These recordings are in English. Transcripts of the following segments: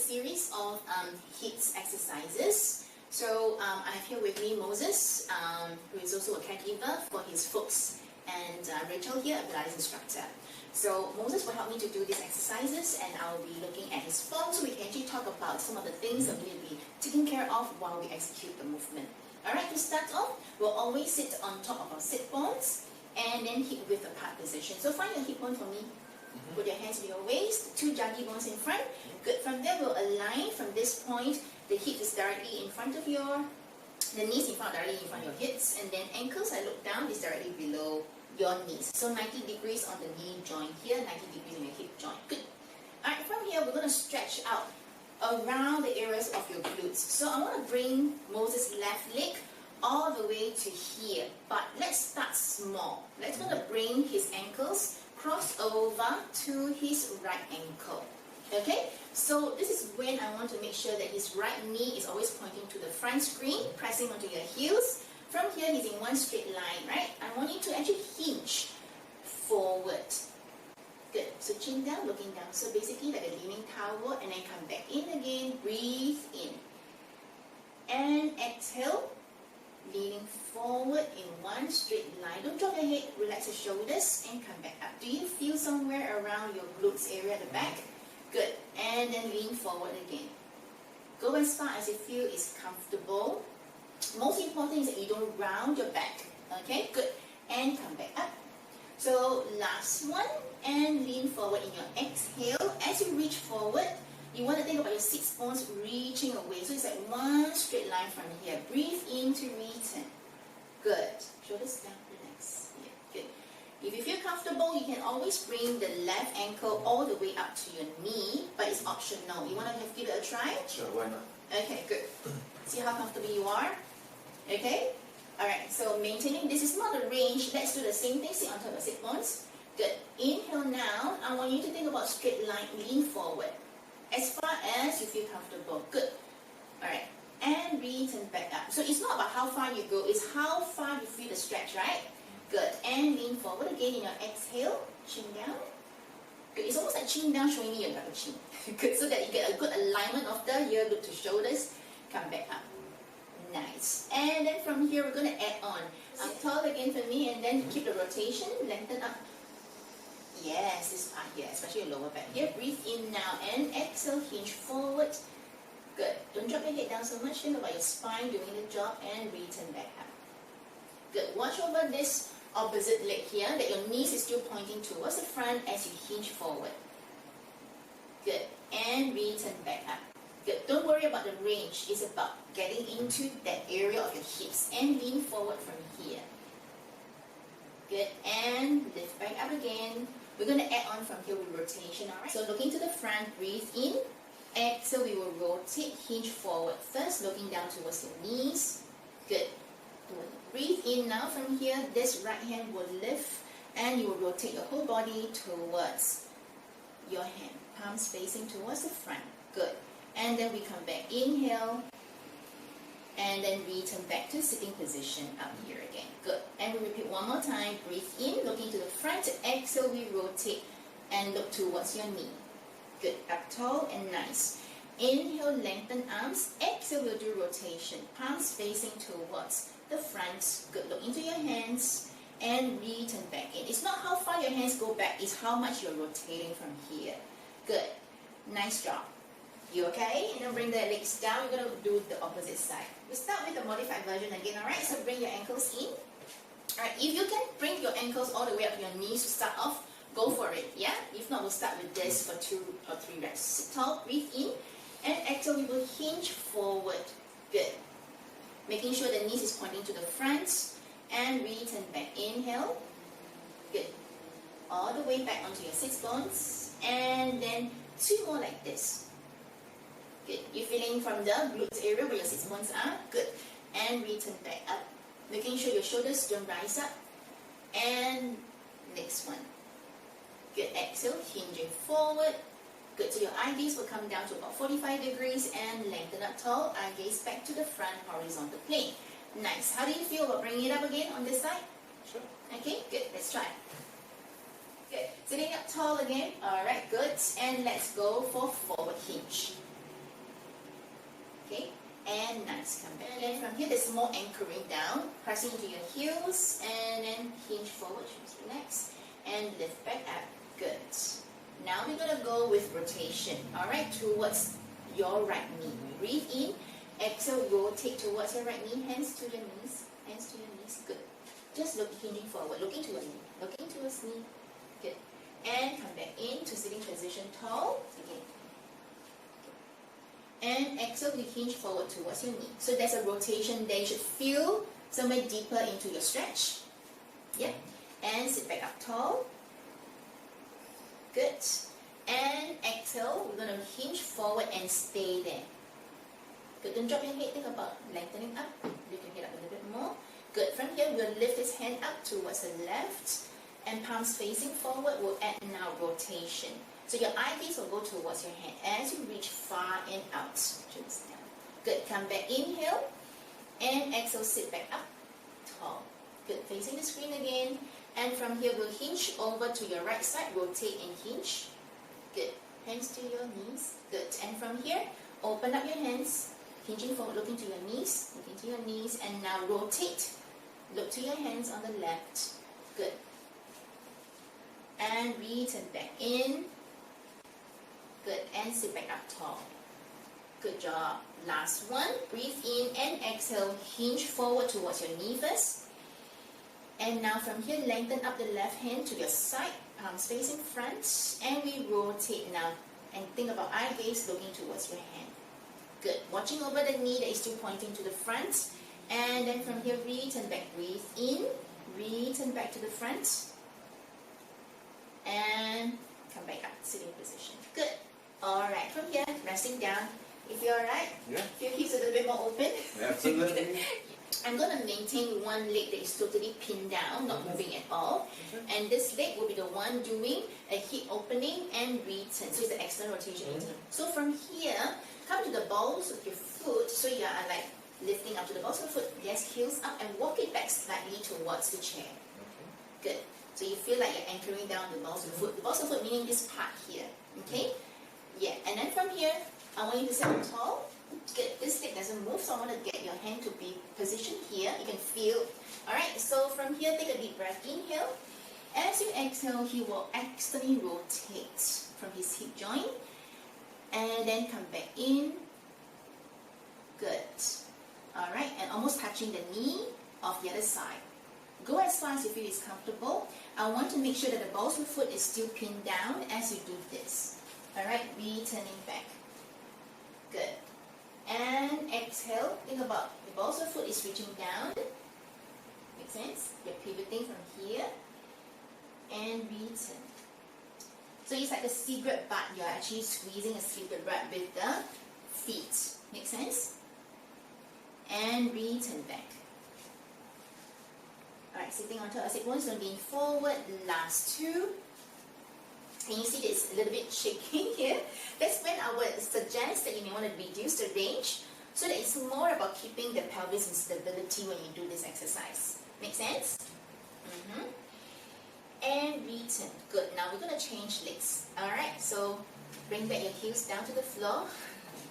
series of HIIT exercises. So I have here with me Moses, who is also a caregiver for his folks, and Rachel here, a Pilates instructor. So Moses will help me to do these exercises, and I'll be looking at his phone so we can actually talk about some of the things that we need to be taking care of while we execute the movement. Alright, to start off, we'll always sit on top of our sit bones and then hip width apart position. So find your hip bone for me. Put your hands to your waist, two juggy bones in front. Good. From there, we'll align from this point. The hip is directly in front of the knees directly in front of your hips, and then ankles, I look down, is directly below your knees. So 90 degrees on the knee joint here, 90 degrees on your hip joint. Good. Alright, from here, we're going to stretch out around the areas of your glutes. So I want to bring Moses' left leg all the way to here, but let's start small. Let's going to bring his ankles cross over to his right ankle. Okay, so this is when I want to make sure that his right knee is always pointing to the front screen, pressing onto your heels. From here, he's in one straight line, right? I want you to actually hinge forward. Good. So chin down, looking down. So basically like a leaning tower, and then come back in again. Breathe in. And exhale. Leaning forward in one straight line. Don't drop your head, relax your shoulders, and come back up. Do you feel somewhere around your glutes area at the back? Good. And then lean forward again. Go as far as you feel is comfortable. Most important is that you don't round your back. Okay, good. And come back up. So last one, and lean forward in your exhale. As you reach forward, you want to think about your sits bones reaching away. So it's like one straight line from here. Breathe in to return. Good. Shoulders down, relax. Yeah, good. If you feel comfortable, you can always bring the left ankle all the way up to your knee, but it's optional. You want to give it a try? Sure, why not? Okay, good. See how comfortable you are? Okay? Alright, so maintaining, this is not a range. Let's do the same thing. Sit on top of sit bones. Good. Inhale now. I want you to think about straight line. Lean forward. As far as you feel comfortable. Good. Alright. And return back up. So it's not about how far you go, it's how far you feel the stretch, right? Good. And lean forward again in your exhale. Chin down. Good. It's almost like chin down showing me your double chin. Good. So that you get a good alignment of the ear loop to shoulders. Come back up. Nice. And then from here we're going to add on. Tall again for me, and then keep the rotation. Lengthen up. Yes, this part here, especially your lower back here. Breathe in now and exhale, hinge forward. Good. Don't drop your head down so much. Think about your spine doing the job, and return back up. Good. Watch over this opposite leg here, that your knees is still pointing towards the front as you hinge forward. Good. And return back up. Good. Don't worry about the range. It's about getting into that area of your hips, and lean forward from here. Good. And lift back up again. We're going to add on from here with rotation, alright? So looking to the front, breathe in. Exhale, we will rotate, hinge forward. First, looking down towards your knees. Good. Breathe in now from here. This right hand will lift, and you will rotate your whole body towards your hand. Palms facing towards the front. Good. And then we come back. Inhale. And then return back to sitting position up here again. Good. And we repeat one more time. Breathe in, looking to the front. Exhale, we rotate and look towards your knee. Good. Up tall and nice. Inhale, lengthen arms. Exhale, we'll do rotation. Palms facing towards the front. Good. Look into your hands and return back in. It's not how far your hands go back, it's how much you're rotating from here. Good. Nice job. You okay? And then bring the legs down. We're going to do the opposite side. We start with the modified version again, alright? So bring your ankles in. Alright, if you can bring your ankles all the way up to your knees to start off, go for it, yeah? If not, we'll start with this for 2 or 3 reps. Sit tall, breathe in, and exhale, we will hinge forward. Good. Making sure the knees is pointing to the front, and return back. Inhale. Good. All the way back onto your sits bones, and then 2 more like this. Good. You're feeling from the glutes area where your sits bones are. Good. And return back up. Making sure your shoulders don't rise up. And next one. Good. Exhale. Hinging forward. Good. So your eye gaze will come down to about 45 degrees and lengthen up tall. Eye gaze back to the front, horizontal plane. Nice. How do you feel about bringing it up again on this side? Sure. Okay. Good. Let's try. Good. Sitting up tall again. Alright. Good. And let's go for forward hinge. Okay, and nice, come back. And then from here, there's more anchoring down, pressing into your heels, and then hinge forward, just relax, and lift back up. Good. Now we're gonna go with rotation, all right, towards your right knee. Breathe in, exhale, rotate towards your right knee, hands to your knees, good. Just hinging forward, looking to your knee, looking towards knee, good. And come back into sitting position, tall, again. And exhale, we hinge forward towards your knee. So there's a rotation there. You should feel somewhere deeper into your stretch. Yeah. And sit back up tall. Good. And exhale, we're going to hinge forward and stay there. Good. Don't drop your head. Think about lengthening up. Lift your head up a little bit more. Good. From here, we'll lift this hand up towards the left. And palms facing forward. We'll add now rotation. So your eye gaze will go towards your hand as you reach far and out. Down. Good. Come back. Inhale. And exhale. Sit back up. Tall. Good. Facing the screen again. And from here, we'll hinge over to your right side. Rotate and hinge. Good. Hands to your knees. Good. And from here, open up your hands. Hinging forward, looking to your knees. Looking to your knees. And now rotate. Look to your hands on the left. Good. And return back in. Good. And sit back up tall. Good job. Last one. Breathe in and exhale. Hinge forward towards your knee first. And now from here, lengthen up the left hand to your side. Palms facing front. And we rotate now. And think about eye gaze looking towards your hand. Good. Watching over the knee that is still pointing to the front. And then from here, return back. Breathe in. Return back to the front. And come back up. Sitting position. Good. Alright, from here, resting down. If you're alright, yeah. Feel hips a little bit more open. Absolutely. I'm going to maintain one leg that is totally pinned down, not moving at all. And this leg will be the one doing a hip opening and return. So it's the external rotation. So from here, come to the balls of your foot. So you are like lifting up to the balls of the foot. Yes, heels up and walk it back slightly towards the chair. Good. So you feel like you're anchoring down the balls of the foot. The balls of the foot meaning this part here. Okay? Yeah. And then from here, I want you to stand tall. Good. This leg doesn't move, so I want to get your hand to be positioned here. You can feel. Alright, so from here, take a deep breath. Inhale. As you exhale, he will externally rotate from his hip joint. And then come back in. Good. Alright, and almost touching the knee of the other side. Go as far as you feel is comfortable. I want to make sure that the balls of the foot is still pinned down as you do this. Alright, returning back. Good. And exhale. Think about the balls of the foot is reaching down. Make sense? You're pivoting from here. And return. So it's like a cigarette butt. You're actually squeezing a cigarette butt with the feet. Make sense? And return back. Alright, sitting on top. I said once, lean forward. Last two. Can you see this a little bit shaking here? That's when I would suggest that you may want to reduce the range so that it's more about keeping the pelvis in stability when you do this exercise. Make sense? And return. Good. Now we're going to change legs. Alright, so bring back your heels down to the floor.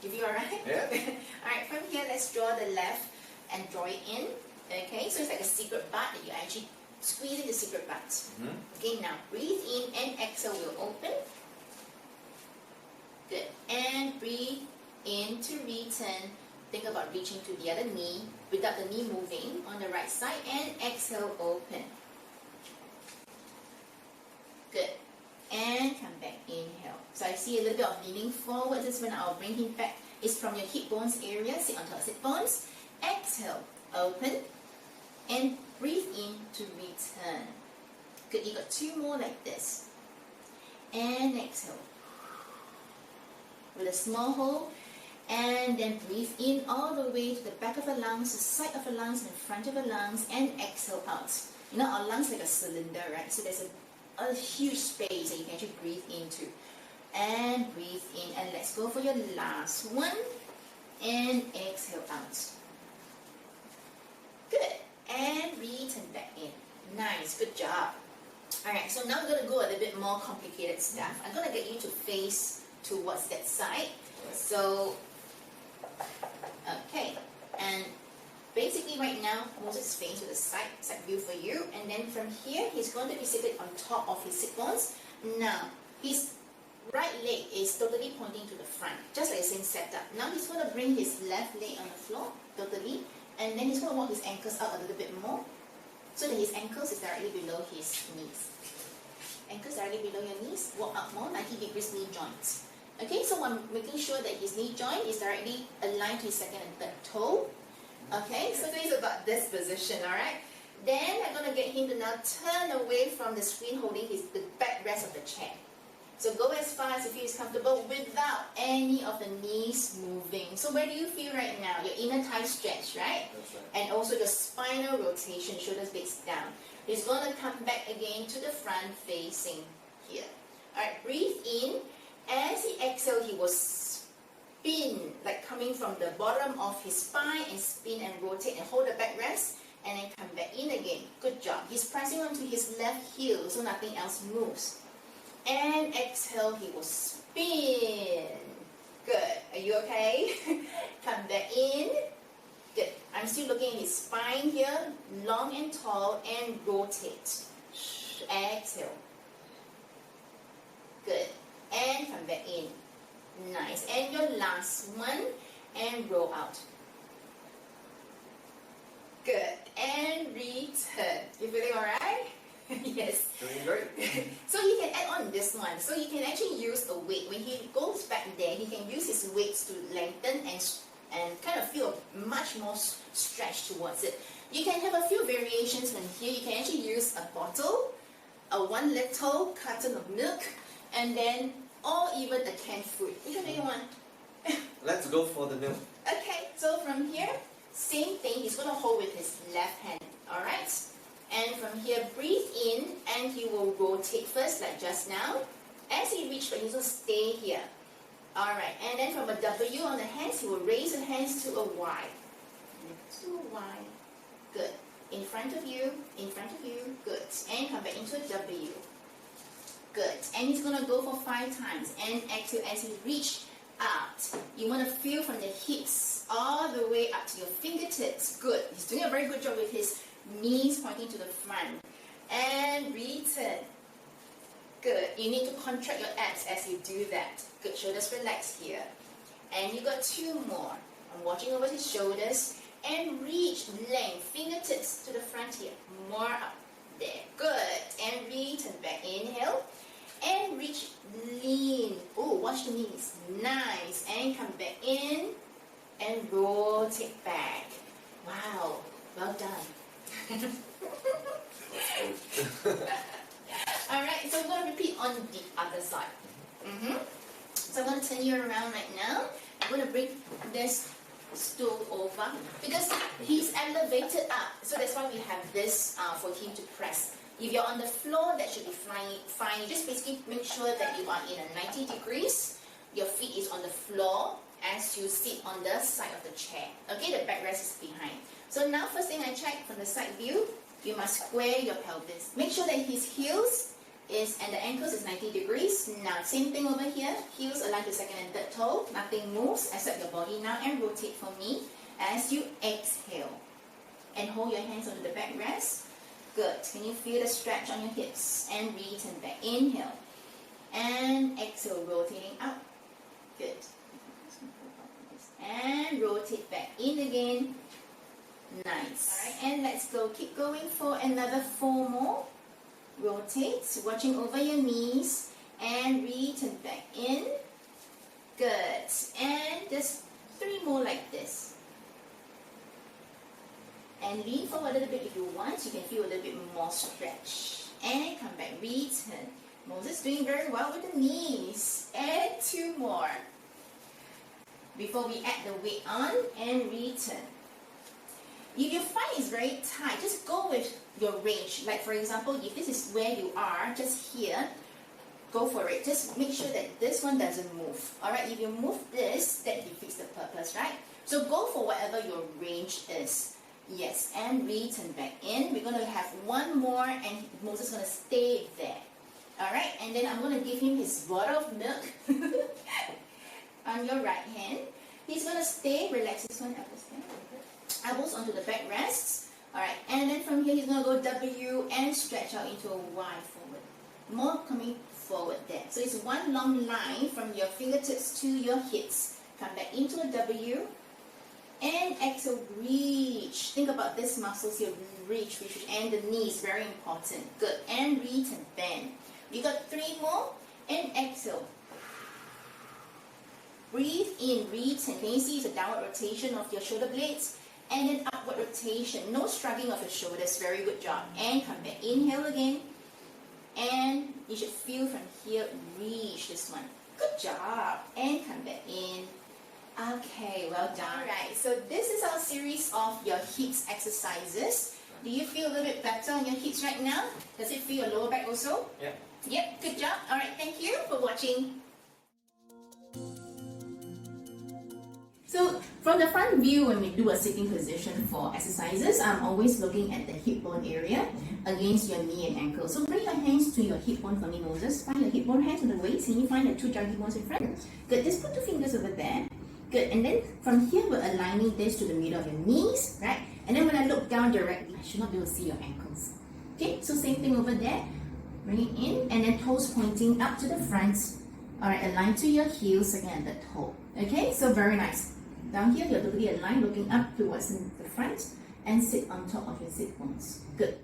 If you're alright? Yeah. Alright, from here, let's draw the left and draw it in. Okay, so it's like a secret butt that you're actually squeezing the secret butt. Okay, now breathe in and exhale will open. Good. And breathe in to return. Think about reaching to the other knee without the knee moving on the right side. And exhale, open. Good. And come back, inhale. So I see a little bit of leaning forward. This is when I'll bring him back. It's from your hip bones area. Sit on top of sit bones. Exhale, open. And breathe in to return. Good, you got two more like this. And exhale. With a small hold. And then breathe in all the way to the back of the lungs, the side of the lungs, and the front of the lungs. And exhale out. You know, our lungs are like a cylinder, right? So there's a huge space that you can actually breathe into. And breathe in. And let's go for your last one. And exhale out. Good. And return back in. Nice, good job. Alright, so now we're going to go a little bit more complicated stuff. I'm going to get you to face towards that side. So, Okay, and basically right now, Moses is facing to the side view for you, and then from here, he's going to be seated on top of his sit bones. Now, his right leg is totally pointing to the front, just like the same setup. Now he's going to bring his left leg on the floor, totally, and then he's going to walk his ankles out a little bit more, so that his ankles is directly below his knees. Ankles directly below your knees, walk up more, 90 degrees knee joints. Okay, so I'm making sure that his knee joint is directly aligned to his second and third toe. Okay, so this is about this position, alright? Then I'm going to get him to now turn away from the screen holding the backrest of the chair. So go as far as you feel is comfortable without any of the knees moving. So where do you feel right now? Your inner thigh stretch, right? That's right. And also your spinal rotation, shoulders blades down. He's going to come back again to the front facing here. Alright, breathe in. As he exhales, he will spin, like coming from the bottom of his spine, and spin and rotate and hold the backrest, and then come back in again. Good job. He's pressing onto his left heel so nothing else moves. And exhale, he will spin. Good. Are you okay? Come back in. Good. I'm still looking at his spine here, long and tall, and rotate. Exhale. Good. And come back in. Nice. And your last one, and roll out. Good. And return. You feeling alright? Yes. Doing great. So he can add on this one. So he can actually use a weight. When he goes back there, he can use his weights to lengthen and kind of feel much more stretch towards it. You can have a few variations from here. You can actually use a bottle, a 1 little carton of milk, and then, or even a canned food. Which one do you want? Let's go for the milk. Okay, so from here, same thing. He's going to hold with his left hand. Alright? And from here, breathe in, and he will rotate first, like just now. As he reaches, he's going to stay here. Alright, and then from a W on the hands, he will raise the hands to a Y. To a Y. Good. In front of you, good. And come back into a W. Good. And he's going to go for 5 times. And exhale as he reach out. You want to feel from the hips all the way up to your fingertips. Good. He's doing a very good job with his knees pointing to the front. And return. Good. You need to contract your abs as you do that. Good. Shoulders relax here. And you got 2 more. I'm watching over his shoulders. And reach length. Fingertips to the front here. More up. There. Good. And return back. Inhale. And reach, lean. Oh, watch the knees. Nice. And come back in. And rotate back. Wow. Well done. Alright, so we're going to repeat on the other side. So I'm going to turn you around right now. I'm going to bring this stool over because he's elevated up. So that's why we have this for him to press. If you're on the floor, that should be fine. You just basically make sure that you are in a 90 degrees. Your feet is on the floor as you sit on the side of the chair. Okay, the backrest is behind. So now first thing I check from the side view, you must square your pelvis. Make sure that his heels and the ankles is 90 degrees. Now same thing over here, heels aligned to second and third toe. Nothing moves except your body now, and rotate for me as you exhale. And hold your hands onto the backrest. Good. Can you feel the stretch on your hips? And return back. Inhale. And exhale, rotating out. Good. And rotate back in again. Nice. Alright, and let's go. Keep going for another 4 more. Rotate, watching over your knees. And return back in. Good. And just 3 more like this. And lean forward a little bit if you want. You can feel a little bit more stretch. And come back, return. Moses doing very well with the knees. And 2 more. Before we add the weight on, and return. If you find it's very tight, just go with your range. Like for example, if this is where you are, just here, go for it. Just make sure that this one doesn't move. Alright, if you move this, that defeats the purpose, right? So go for whatever your range is. Yes, and return back in. We're going to have 1 more, and Moses is going to stay there. Alright, and then I'm going to give him his bottle of milk on your right hand. He's gonna stay relaxed. This one, elbows onto the backrests. Alright, and then from here he's gonna go W and stretch out into a Y forward. More coming forward there. So it's one long line from your fingertips to your hips. Come back into a W and exhale, reach. Think about this muscles here, reach, and the knees, very important. Good, and reach and bend. You got 3 more, and exhale. Breathe in, reach, and can you see it's a downward rotation of your shoulder blades, and then upward rotation. No shrugging of your shoulders, very good job. And come back, inhale again, and you should feel from here, reach this one. Good job, and come back in. Okay, well done. Alright, so this is our series of your hips exercises. Do you feel a little bit better on your hips right now? Does it feel your lower back also? Yeah. Yep, good job. Alright, thank you for watching. So, from the front view, when we do a sitting position for exercises, I'm always looking at the hip bone area against your knee and ankle. So, bring your hands to your hip bone for me, Moses. Find your hip bone, hands to the waist, and you find the 2 giant hip bones in front. Good, just put 2 fingers over there. Good, and then from here we're aligning this to the middle of your knees, right? And then when I look down directly, I should not be able to see your ankles. Okay, so same thing over there. Bring it in, and then toes pointing up to the front. Alright, align to your heels again, the toe. Okay, so very nice. Down here, you're totally aligned, looking up towards the front, and sit on top of your sit bones. Good.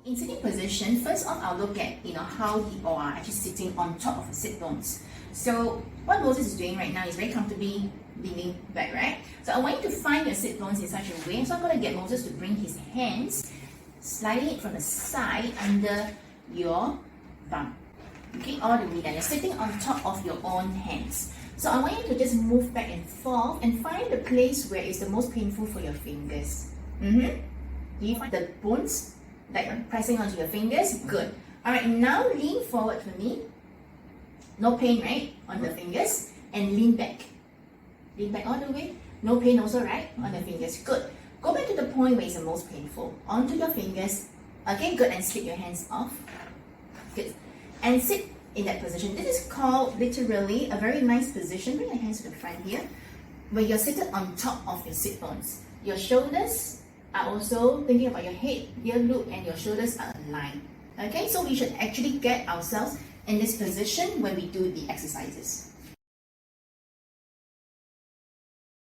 In sitting position, first off, I'll look at how you are actually sitting on top of the sit bones. So what Moses is doing right now is very comfortably leaning back, right? So I want you to find your sit bones in such a way. So I'm going to get Moses to bring his hands, sliding it from the side under your bum. Okay, all the way down. You're sitting on top of your own hands. So I want you to just move back and forth and find the place where it's the most painful for your fingers. Do you find the bones like pressing onto your fingers? Good. Alright, now lean forward for me. No pain, right? On the fingers. And lean back. Lean back all the way. No pain also, right? On the fingers. Good. Go back to the point where it's the most painful. Onto your fingers. Okay, good. And slip your hands off. Good. And sit in that position. This is called literally a very nice position. Bring your hands to the front here. Where you're seated on top of your sit bones. Your shoulders are also thinking about your head, ear loop, and your shoulders are aligned. Okay, so we should actually get ourselves in this position when we do the exercises.